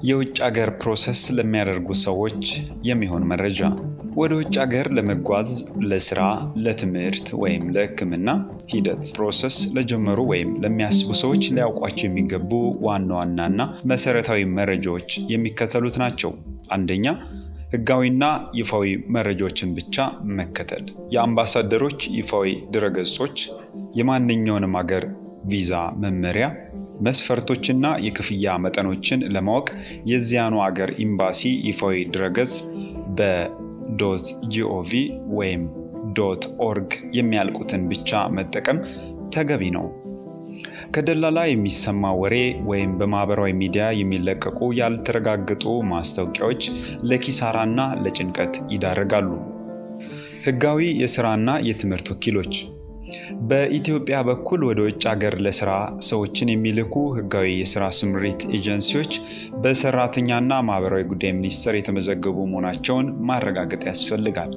የውጭ ሀገር ፕሮሰስ ለሚያደርጉ ሰዎች የሚሆን መረጃ። ወደ ውጭ ሀገር ለመጓዝ ለስራ፣ ለትምህርት ወይም ለሕክምና ሂደት ፕሮሰስ ለጀመሩ ወይም ለሚያስቡ ሰዎች ሊያውቋቸው የሚገቡ ዋና ዋናና መሰረታዊ መረጃዎች የሚከተሉት ናቸው። አንደኛ፣ ህጋዊና ይፋዊ መረጃዎችን ብቻ መከተል። የአምባሳደሮች ይፋዊ ድረገጾች፣ የማንኛውንም ሀገር ቪዛ መመሪያ፣ መስፈርቶችና የክፍያ መጠኖችን ለማወቅ የዚያኑ አገር ኤምባሲ ይፋዊ ድረገጽ በ.gov ወይም .org የሚያልቁትን ብቻ መጠቀም ተገቢ ነው። ከደላላ የሚሰማ ወሬ ወይም በማህበራዊ ሚዲያ የሚለቀቁ ያልተረጋገጡ ማስታወቂያዎች ለኪሳራና ለጭንቀት ይዳረጋሉ። ህጋዊ የስራና የትምህርት ወኪሎች በኢትዮጵያ በኩል ወደ ውጭ ሀገር ለስራ ሰዎችን የሚልኩ ህጋዊ የስራ ስምሪት ኤጀንሲዎች በሰራተኛና ማህበራዊ ጉዳይ ሚኒስቴር የተመዘገቡ መሆናቸውን ማረጋገጥ ያስፈልጋል።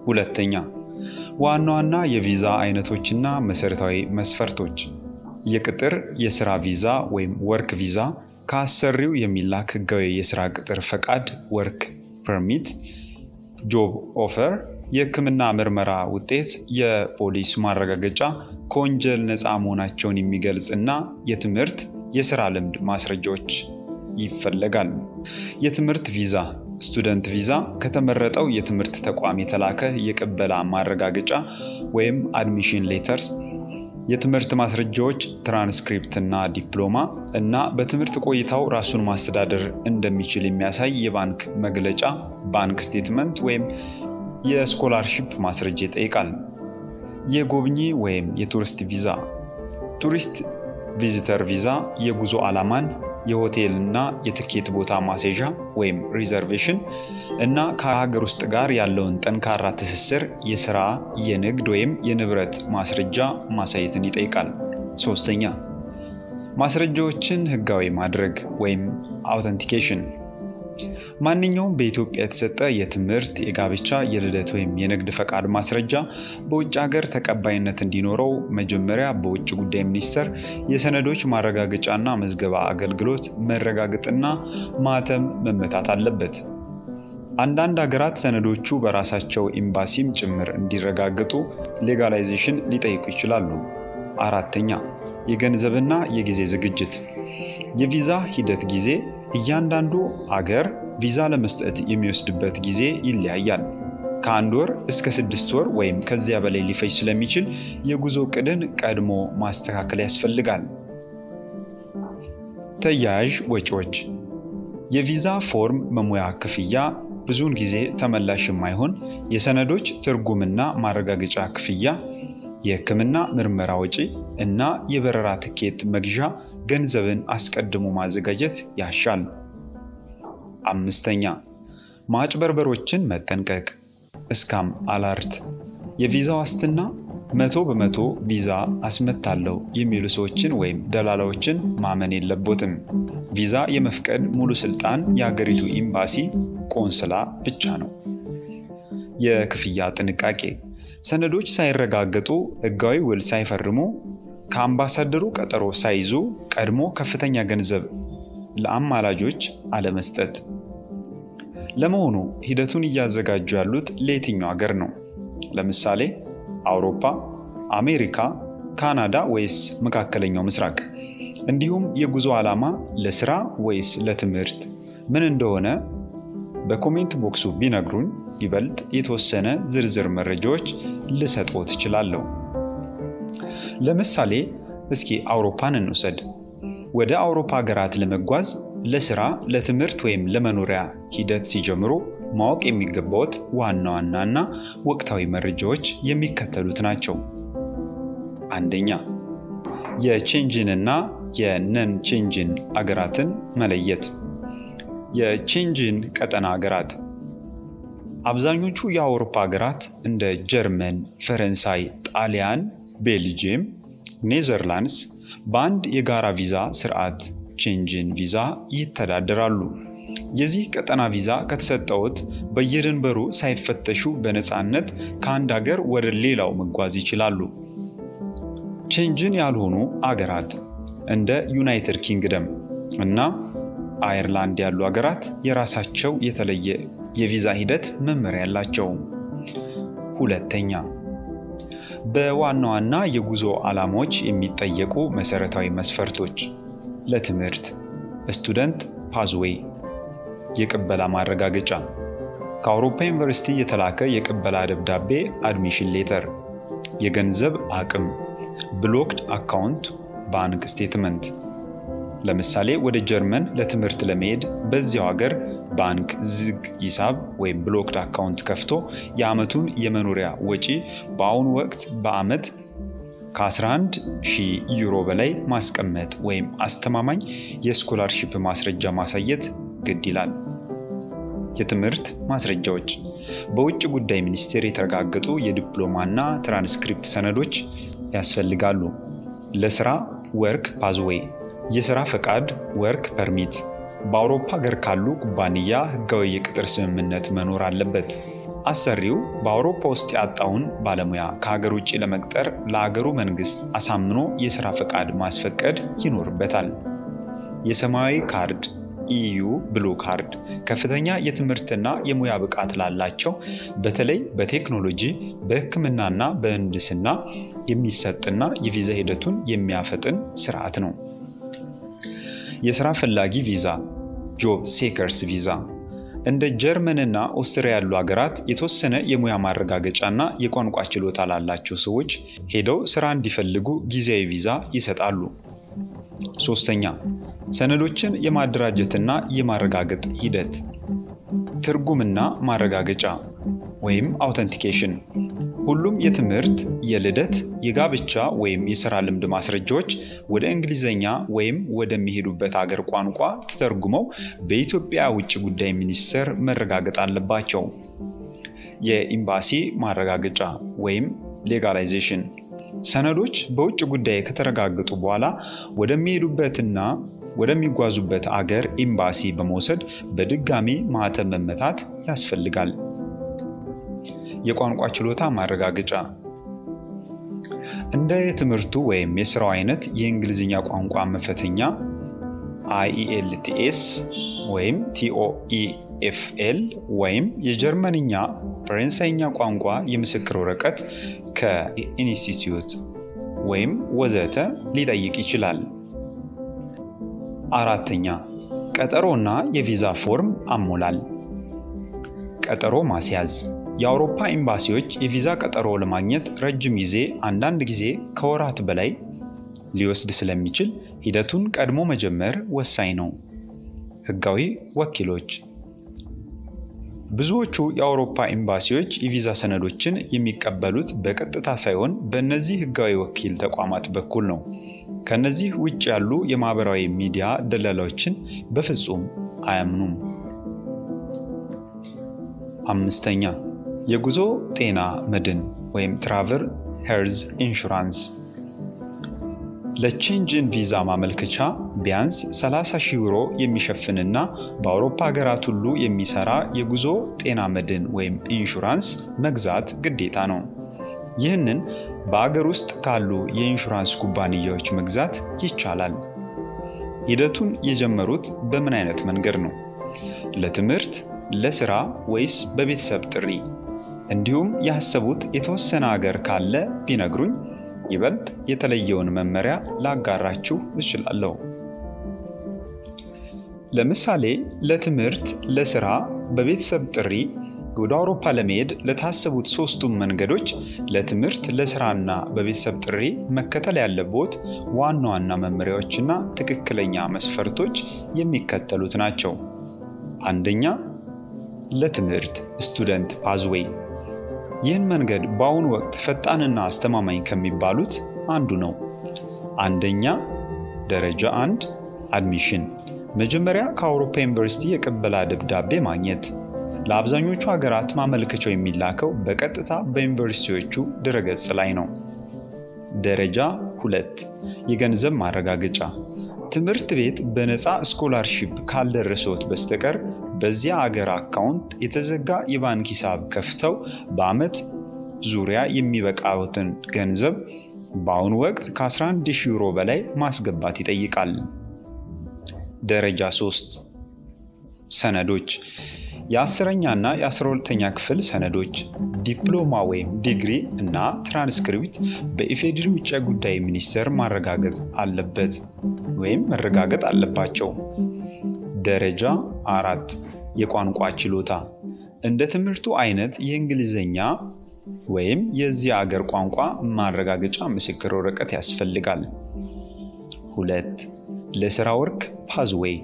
ሁለተኛ፣ ዋና ዋና የቪዛ አይነቶችና መሰረታዊ መስፈርቶች። የቅጥር የስራ ቪዛ ወይም ወርክ ቪዛ፣ ከአሰሪው የሚላክ ህጋዊ የስራ ቅጥር ፈቃድ ወርክ ፐርሚት፣ ጆብ ኦፈር፣ የህክምና ምርመራ ውጤት፣ የፖሊስ ማረጋገጫ፣ ከወንጀል ነፃ መሆናቸውን የሚገልጽ እና የትምህርት የስራ ልምድ ማስረጃዎች ይፈለጋል። የትምህርት ቪዛ ስቱደንት ቪዛ፣ ከተመረጠው የትምህርት ተቋም የተላከ የቅበላ ማረጋገጫ ወይም አድሚሽን ሌተርስ፣ የትምህርት ማስረጃዎች፣ ትራንስክሪፕት እና ዲፕሎማ እና በትምህርት ቆይታው ራሱን ማስተዳደር እንደሚችል የሚያሳይ የባንክ መግለጫ ባንክ ስቴትመንት ወይም የስኮላርሺፕ ማስረጃ ይጠይቃል። የጎብኚ ወይም የቱሪስት ቪዛ ቱሪስት ቪዚተር ቪዛ፣ የጉዞ ዓላማን፣ የሆቴል እና የትኬት ቦታ ማስያዣ ወይም ሪዘርቬሽን እና ከሀገር ውስጥ ጋር ያለውን ጠንካራ ትስስር፣ የስራ፣ የንግድ ወይም የንብረት ማስረጃ ማሳየትን ይጠይቃል። ሶስተኛ፣ ማስረጃዎችን ህጋዊ ማድረግ ወይም አውተንቲኬሽን። ማንኛውም በኢትዮጵያ የተሰጠ የትምህርት፣ የጋብቻ፣ የልደት ወይም የንግድ ፈቃድ ማስረጃ በውጭ ሀገር ተቀባይነት እንዲኖረው መጀመሪያ በውጭ ጉዳይ ሚኒስቴር የሰነዶች ማረጋገጫና ምዝገባ አገልግሎት መረጋገጥና ማህተም መመታት አለበት። አንዳንድ ሀገራት ሰነዶቹ በራሳቸው ኤምባሲም ጭምር እንዲረጋገጡ ሌጋላይዜሽን ሊጠይቁ ይችላሉ። አራተኛ፣ የገንዘብና የጊዜ ዝግጅት። የቪዛ ሂደት ጊዜ እያንዳንዱ አገር ቪዛ ለመስጠት የሚወስድበት ጊዜ ይለያያል። ከ1 ወር እስከ 6 ወር ወይም ከዚያ በላይ ሊፈጅ ስለሚችል የጉዞ ዕቅድን ቀድሞ ማስተካከል ያስፈልጋል። ተያያዥ ወጪዎች። የቪዛ ፎርም መሙያ ክፍያ፣ ብዙውን ጊዜ ተመላሽ የማይሆን የሰነዶች ትርጉምና ማረጋገጫ ክፍያ፣ የሕክምና ምርመራ ወጪ እና የበረራ ትኬት መግዣ ገንዘብን አስቀድሞ ማዘጋጀት ያሻል። አምስተኛ፣ ማጭበርበሮችን መጠንቀቅ ስካም አላርት። የቪዛ ዋስትና 100% ቪዛ አስመታለሁ የሚሉ ሰዎችን ወይም ደላላዎችን ማመን የለቦትም። ቪዛ የመፍቀድ ሙሉ ስልጣን የሀገሪቱ ኤምባሲ ቆንስላ ብቻ ነው። የክፍያ ጥንቃቄ። ሰነዶች ሳይረጋገጡ ህጋዊ ውል ሳይፈርሙ ከአምባሳደሩ ቀጠሮ ሳይዙ ቀድሞ ከፍተኛ ገንዘብ ለአማላጆች አለመስጠት። ለመሆኑ ሂደቱን እያዘጋጁ ያሉት ለየትኛው ሀገር ነው? ለምሳሌ አውሮፓ፣ አሜሪካ፣ ካናዳ ወይስ መካከለኛው ምስራቅ? እንዲሁም የጉዞ ዓላማ ለስራ ወይስ ለትምህርት ምን እንደሆነ በኮሜንት ቦክሱ ቢነግሩኝ ይበልጥ የተወሰነ ዝርዝር መረጃዎች ልሰጥዎት እችላለሁ። ለምሳሌ እስኪ አውሮፓን እንውሰድ። ወደ አውሮፓ ሀገራት ለመጓዝ ለስራ፣ ለትምህርት ወይም ለመኖሪያ ሂደት ሲጀምሩ ማወቅ የሚገባዎት ዋና ዋና እና ወቅታዊ መረጃዎች የሚከተሉት ናቸው። አንደኛ፣ የቼንጅን እና የነን ቼንጅን አገራትን መለየት። የቼንጅን ቀጠና ሀገራት አብዛኞቹ የአውሮፓ ሀገራት እንደ ጀርመን፣ ፈረንሳይ፣ ጣሊያን፣ ቤልጅየም፣ ኔዘርላንድስ በአንድ የጋራ ቪዛ ስርዓት ቼንጅን ቪዛ ይተዳደራሉ። የዚህ ቀጠና ቪዛ ከተሰጠዎት በየድንበሩ ሳይፈተሹ በነፃነት ከአንድ ሀገር ወደ ሌላው መጓዝ ይችላሉ። ቼንጅን ያልሆኑ አገራት እንደ ዩናይትድ ኪንግደም፣ እና አየርላንድ ያሉ ሀገራት የራሳቸው የተለየ የቪዛ ሂደት መመሪያ ያላቸው። ሁለተኛ፣ በዋና ዋና የጉዞ ዓላማዎች የሚጠየቁ መሰረታዊ መስፈርቶች። ለትምህርት ስቱደንት ፓዝዌይ የቅበላ ማረጋገጫ፣ ከአውሮፓ ዩኒቨርሲቲ የተላከ የቅበላ ደብዳቤ አድሚሽን ሌተር፣ የገንዘብ አቅም ብሎክድ አካውንት ባንክ ስቴትመንት። ለምሳሌ ወደ ጀርመን ለትምህርት ለመሄድ በዚያው ሀገር ባንክ ዝግ ሂሳብ ወይም ብሎክድ አካውንት ከፍቶ የዓመቱን የመኖሪያ ወጪ በአሁኑ ወቅት በዓመት ከ11,000 ዩሮ በላይ ማስቀመጥ ወይም አስተማማኝ የስኮላርሺፕ ማስረጃ ማሳየት ግድ ይላል። የትምህርት ማስረጃዎች በውጭ ጉዳይ ሚኒስቴር የተረጋገጡ የዲፕሎማና ትራንስክሪፕት ሰነዶች ያስፈልጋሉ። ለስራ ወርክ ፓዝዌይ የሥራ ፈቃድ ወርክ ፐርሚት በአውሮፓ ሀገር ካሉ ኩባንያ ሕጋዊ የቅጥር ስምምነት መኖር አለበት። አሰሪው በአውሮፓ ውስጥ ያጣውን ባለሙያ ከሀገር ውጭ ለመቅጠር ለሀገሩ መንግስት አሳምኖ የሥራ ፈቃድ ማስፈቀድ ይኖርበታል። የሰማያዊ ካርድ ኢዩ ብሉ ካርድ ከፍተኛ የትምህርትና የሙያ ብቃት ላላቸው በተለይ በቴክኖሎጂ በሕክምናና በህንድስና የሚሰጥና የቪዛ ሂደቱን የሚያፈጥን ስርዓት ነው። የሥራ ፈላጊ ቪዛ ጆብ ሴከርስ ቪዛ እንደ ጀርመንና ኦስትሪያ ያሉ ሀገራት የተወሰነ የሙያ ማረጋገጫና የቋንቋ ችሎታ ላላቸው ሰዎች ሄደው ስራ እንዲፈልጉ ጊዜያዊ ቪዛ ይሰጣሉ። ሶስተኛ፣ ሰነዶችን የማደራጀትና የማረጋገጥ ሂደት ትርጉምና ማረጋገጫ ወይም አውተንቲኬሽን። ሁሉም የትምህርት፣ የልደት፣ የጋብቻ ወይም የሥራ ልምድ ማስረጃዎች ወደ እንግሊዝኛ ወይም ወደሚሄዱበት አገር ቋንቋ ተተርጉመው በኢትዮጵያ ውጭ ጉዳይ ሚኒስቴር መረጋገጥ አለባቸው። የኤምባሲ ማረጋገጫ ወይም ሌጋላይዜሽን ሰነዶች በውጭ ጉዳይ ከተረጋገጡ በኋላ ወደሚሄዱበትና ወደሚጓዙበት አገር ኤምባሲ በመውሰድ በድጋሚ ማህተም መመታት ያስፈልጋል። የቋንቋ ችሎታ ማረጋገጫ እንደ የትምህርቱ ወይም የሥራው አይነት የእንግሊዝኛ ቋንቋ መፈተኛ IELTS ወይም TOEFL ወይም የጀርመንኛ ፈረንሳይኛ ቋንቋ የምስክር ወረቀት ከኢንስቲትዩት ወይም ወዘተ ሊጠይቅ ይችላል። አራተኛ፣ ቀጠሮና የቪዛ ፎርም አሞላል። ቀጠሮ ማስያዝ የአውሮፓ ኤምባሲዎች የቪዛ ቀጠሮ ለማግኘት ረጅም ጊዜ አንዳንድ ጊዜ ከወራት በላይ ሊወስድ ስለሚችል ሂደቱን ቀድሞ መጀመር ወሳኝ ነው። ሕጋዊ ወኪሎች ብዙዎቹ የአውሮፓ ኤምባሲዎች የቪዛ ሰነዶችን የሚቀበሉት በቀጥታ ሳይሆን በእነዚህ ሕጋዊ ወኪል ተቋማት በኩል ነው። ከነዚህ ውጭ ያሉ የማህበራዊ ሚዲያ ደላሎችን በፍጹም አያምኑም። አምስተኛ፣ የጉዞ ጤና መድን ወይም ትራቨል ሄልዝ ኢንሹራንስ ለቼንጅን ቪዛ ማመልከቻ ቢያንስ 30,000 ዩሮ የሚሸፍንና በአውሮፓ ሀገራት ሁሉ የሚሰራ የጉዞ ጤና መድን ወይም ኢንሹራንስ መግዛት ግዴታ ነው። ይህንን በአገር ውስጥ ካሉ የኢንሹራንስ ኩባንያዎች መግዛት ይቻላል። ሂደቱን የጀመሩት በምን አይነት መንገድ ነው? ለትምህርት፣ ለስራ ወይስ በቤተሰብ ጥሪ? እንዲሁም ያሰቡት የተወሰነ ሀገር ካለ ቢነግሩኝ ይበልጥ የተለየውን መመሪያ ላጋራችሁ እችላለሁ። ለምሳሌ ለትምህርት፣ ለስራ፣ በቤተሰብ ጥሪ ወደ አውሮፓ ለመሄድ ለታሰቡት ሶስቱም መንገዶች ለትምህርት፣ ለስራና በቤተሰብ ጥሪ መከተል ያለቦት ዋና ዋና መመሪያዎችና ትክክለኛ መስፈርቶች የሚከተሉት ናቸው። አንደኛ፣ ለትምህርት ስቱደንት ፓዝዌይ። ይህን መንገድ በአሁኑ ወቅት ፈጣንና አስተማማኝ ከሚባሉት አንዱ ነው። አንደኛ፣ ደረጃ 1 አድሚሽን፣ መጀመሪያ ከአውሮፓ ዩኒቨርሲቲ የቅበላ ደብዳቤ ማግኘት። ለአብዛኞቹ ሀገራት ማመልከቻው የሚላከው በቀጥታ በዩኒቨርሲቲዎቹ ድረገጽ ላይ ነው። ደረጃ 2 የገንዘብ ማረጋገጫ፣ ትምህርት ቤት በነፃ ስኮላርሺፕ ካልደረሰዎት በስተቀር በዚያ አገር አካውንት የተዘጋ የባንክ ሂሳብ ከፍተው በዓመት ዙሪያ የሚበቃዎትን ገንዘብ በአሁኑ ወቅት ከ11,000 ዩሮ በላይ ማስገባት ይጠይቃል። ደረጃ 3 ሰነዶች የ10ኛ እና የ12ኛ ክፍል ሰነዶች፣ ዲፕሎማ ወይም ዲግሪ እና ትራንስክሪፕት በኢፌዴሪ ውጭ ጉዳይ ሚኒስቴር ማረጋገጥ አለበት ወይም መረጋገጥ አለባቸው። ደረጃ 4 የቋንቋ ችሎታ እንደ ትምህርቱ አይነት የእንግሊዝኛ ወይም የዚህ አገር ቋንቋ ማረጋገጫ ምስክር ወረቀት ያስፈልጋል። 2 ለስራ ወርክ ፓዝዌይ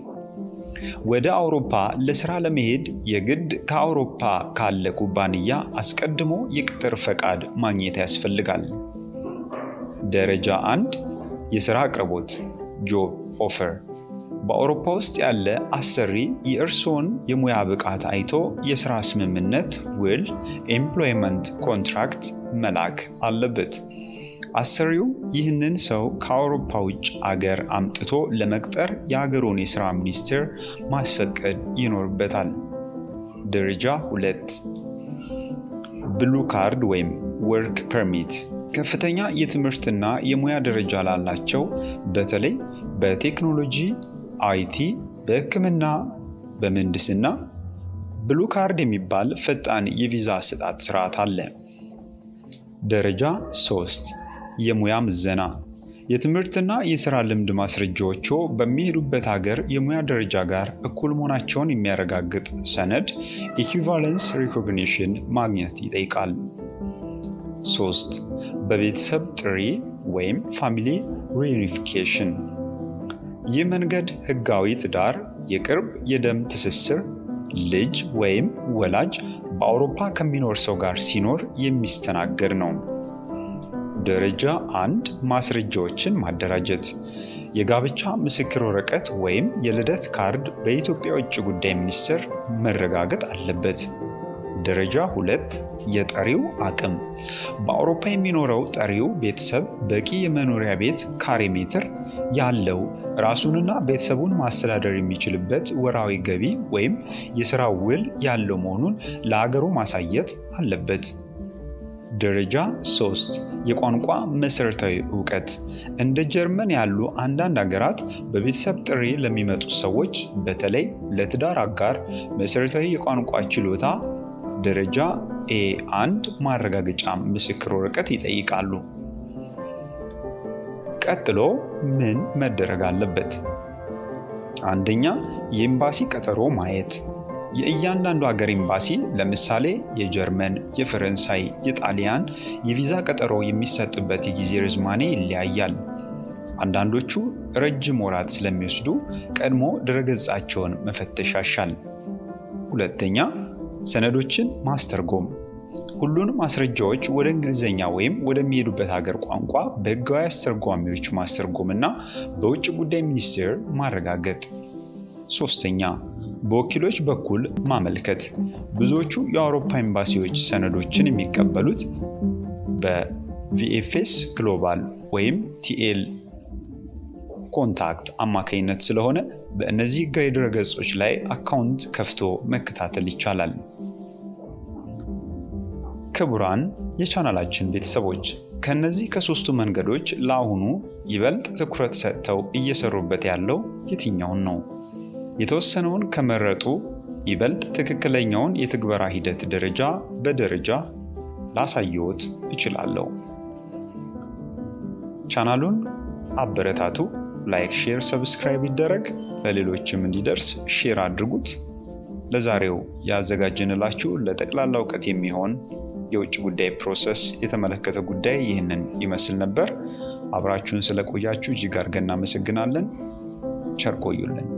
ወደ አውሮፓ ለስራ ለመሄድ የግድ ከአውሮፓ ካለ ኩባንያ አስቀድሞ የቅጥር ፈቃድ ማግኘት ያስፈልጋል። ደረጃ 1 የስራ አቅርቦት ጆብ ኦፈር በአውሮፓ ውስጥ ያለ አሰሪ የእርስዎን የሙያ ብቃት አይቶ የስራ ስምምነት ውል ኤምፕሎይመንት ኮንትራክት መላክ አለበት። አሰሪው ይህንን ሰው ከአውሮፓ ውጭ አገር አምጥቶ ለመቅጠር የአገሩን የስራ ሚኒስቴር ማስፈቀድ ይኖርበታል። ደረጃ 2 ብሉ ካርድ ወይም ወርክ ፐርሚት ከፍተኛ የትምህርትና የሙያ ደረጃ ላላቸው በተለይ በቴክኖሎጂ፣ አይቲ፣ በሕክምና፣ በምህንድስና ብሉ ካርድ የሚባል ፈጣን የቪዛ አሰጣጥ ስርዓት አለ። ደረጃ 3 የሙያ ምዘና የትምህርትና የሥራ ልምድ ማስረጃዎቹ በሚሄዱበት ሀገር የሙያ ደረጃ ጋር እኩል መሆናቸውን የሚያረጋግጥ ሰነድ ኢኩቫለንስ ሪኮግኒሽን ማግኘት ይጠይቃል። 3 በቤተሰብ ጥሪ ወይም ፋሚሊ ሪዩኒፊኬሽን ይህ መንገድ ህጋዊ ትዳር፣ የቅርብ የደም ትስስር፣ ልጅ ወይም ወላጅ በአውሮፓ ከሚኖር ሰው ጋር ሲኖር የሚስተናገድ ነው። ደረጃ 1 ማስረጃዎችን ማደራጀት የጋብቻ ምስክር ወረቀት ወይም የልደት ካርድ በኢትዮጵያ ውጭ ጉዳይ ሚኒስቴር መረጋገጥ አለበት። ደረጃ 2 የጠሪው አቅም በአውሮፓ የሚኖረው ጠሪው ቤተሰብ በቂ የመኖሪያ ቤት ካሬ ሜትር ያለው ራሱንና ቤተሰቡን ማስተዳደር የሚችልበት ወራዊ ገቢ ወይም የሥራ ውል ያለው መሆኑን ለአገሩ ማሳየት አለበት። ደረጃ 3 የቋንቋ መሠረታዊ ዕውቀት እንደ ጀርመን ያሉ አንዳንድ አገራት በቤተሰብ ጥሪ ለሚመጡ ሰዎች በተለይ ለትዳር አጋር መሠረታዊ የቋንቋ ችሎታ ደረጃ A1 ማረጋገጫ ምስክር ወረቀት ይጠይቃሉ። ቀጥሎ ምን መደረግ አለበት? አንደኛ የኤምባሲ ቀጠሮ ማየት። የእያንዳንዱ ሀገር ኤምባሲ ለምሳሌ የጀርመን፣ የፈረንሳይ፣ የጣሊያን የቪዛ ቀጠሮ የሚሰጥበት የጊዜ ርዝማኔ ይለያያል። አንዳንዶቹ ረጅም ወራት ስለሚወስዱ ቀድሞ ድረገጻቸውን መፈተሽ ያሻል። ሁለተኛ ሰነዶችን ማስተርጎም። ሁሉንም ማስረጃዎች ወደ እንግሊዝኛ ወይም ወደሚሄዱበት ሀገር ቋንቋ በህጋዊ አስተርጓሚዎች ማስተርጎምና በውጭ ጉዳይ ሚኒስቴር ማረጋገጥ። ሶስተኛ በወኪሎች በኩል ማመልከት። ብዙዎቹ የአውሮፓ ኤምባሲዎች ሰነዶችን የሚቀበሉት በቪኤፍኤስ ግሎባል ወይም ቲኤል ኮንታክት አማካኝነት ስለሆነ በእነዚህ ህጋዊ ድረገጾች ላይ አካውንት ከፍቶ መከታተል ይቻላል። ክቡራን የቻናላችን ቤተሰቦች ከነዚህ ከሶስቱ መንገዶች ለአሁኑ ይበልጥ ትኩረት ሰጥተው እየሰሩበት ያለው የትኛውን ነው? የተወሰነውን ከመረጡ ይበልጥ ትክክለኛውን የትግበራ ሂደት ደረጃ በደረጃ ላሳየዎት እችላለሁ። ቻናሉን አበረታቱ። ላይክ፣ ሼር፣ ሰብስክራይብ ይደረግ። ለሌሎችም እንዲደርስ ሼር አድርጉት። ለዛሬው ያዘጋጀንላችሁ ለጠቅላላ እውቀት የሚሆን የውጭ ጉዳይ ፕሮሰስ የተመለከተ ጉዳይ ይህንን ይመስል ነበር። አብራችሁን ስለቆያችሁ እጅግ አድርገን እናመሰግናለን። ቸር ቆዩልን።